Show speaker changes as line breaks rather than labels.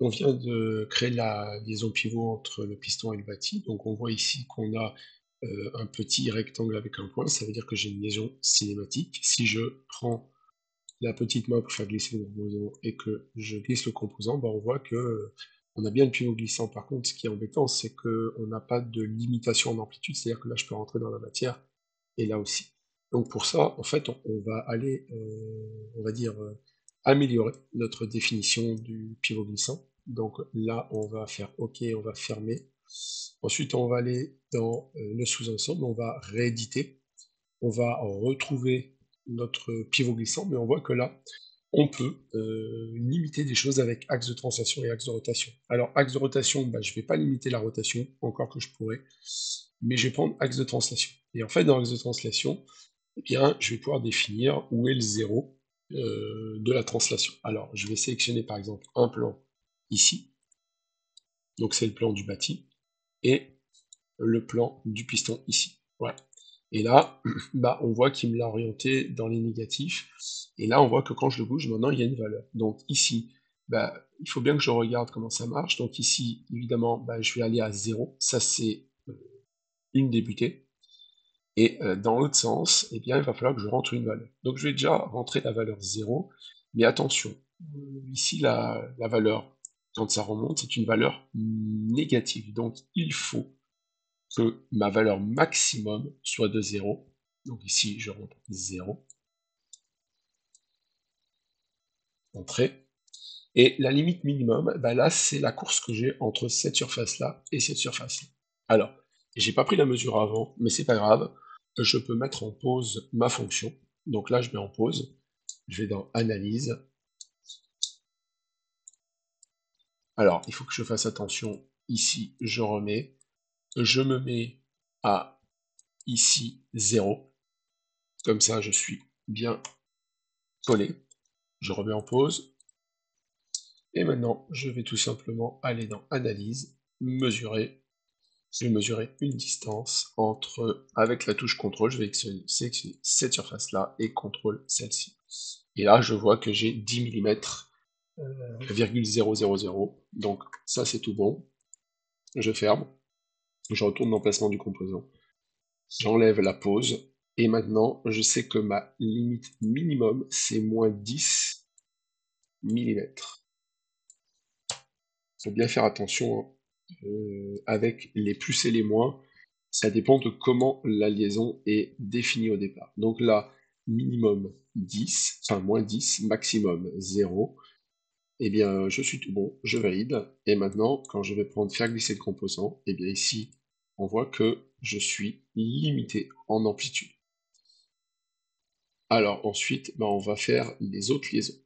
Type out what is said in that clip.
On vient de créer la liaison pivot entre le piston et le bâti. Donc on voit ici qu'on a un petit rectangle avec un point, ça veut dire que j'ai une liaison cinématique. Si je prends la petite main pour faire glisser le composant et que je glisse le composant, on voit que on a bien le pivot glissant. Par contre, ce qui est embêtant, c'est qu'on n'a pas de limitation en amplitude, c'est-à-dire que là, je peux rentrer dans la matière, et là aussi. Donc pour ça, en fait, on va aller, on va dire, améliorer notre définition du pivot glissant. Donc là, on va faire OK, on va fermer. Ensuite, on va aller dans le sous-ensemble, on va rééditer, on va retrouver notre pivot glissant, mais on voit que là, on peut limiter des choses avec axe de translation et axe de rotation. Alors, axe de rotation, je ne vais pas limiter la rotation, encore que je pourrais, mais je vais prendre axe de translation. Et en fait, dans axe de translation, eh bien, je vais pouvoir définir où est le zéro de la translation. Alors, je vais sélectionner par exemple un plan ici, donc c'est le plan du bâti, et le plan du piston ici. Voilà. Et là, on voit qu'il me l'a orienté dans les négatifs. Et là, on voit que quand je le bouge, maintenant, il y a une valeur. Donc ici, il faut bien que je regarde comment ça marche. Donc ici, évidemment, je vais aller à 0. Ça, c'est une des butées. Et dans l'autre sens, eh bien, il va falloir que je rentre une valeur. Donc je vais déjà rentrer la valeur 0. Mais attention, ici, la valeur, quand ça remonte, c'est une valeur négative. Donc il faut que ma valeur maximum soit de 0. Donc ici, je rentre 0, entrée. Et la limite minimum, là, c'est la course que j'ai entre cette surface-là et cette surface-là. Alors, j'ai pas pris la mesure avant, mais c'est pas grave. Je peux mettre en pause ma fonction. Donc là, je mets en pause. Je vais dans Analyse. Alors, il faut que je fasse attention. Ici, je remets. Je me mets à ici 0. Comme ça, je suis bien collé. Je remets en pause. Et maintenant, je vais tout simplement aller dans Analyse, mesurer. Je vais mesurer une distance entre, avec la touche CTRL, je vais sélectionner cette surface-là et CTRL celle-ci. Et là, je vois que j'ai 10 mm, 0,000. Donc ça, c'est tout bon. Je ferme. Je retourne dans l'emplacement du composant. J'enlève la pause. Et maintenant, je sais que ma limite minimum, c'est moins 10 mm. Faut bien faire attention avec les plus et les moins, ça dépend de comment la liaison est définie au départ. Donc là, minimum 10, enfin moins 10, maximum 0, eh bien je suis tout bon, je valide, et maintenant quand je vais prendre faire glisser le composant, eh bien ici on voit que je suis limité en amplitude. Alors ensuite, on va faire les autres liaisons.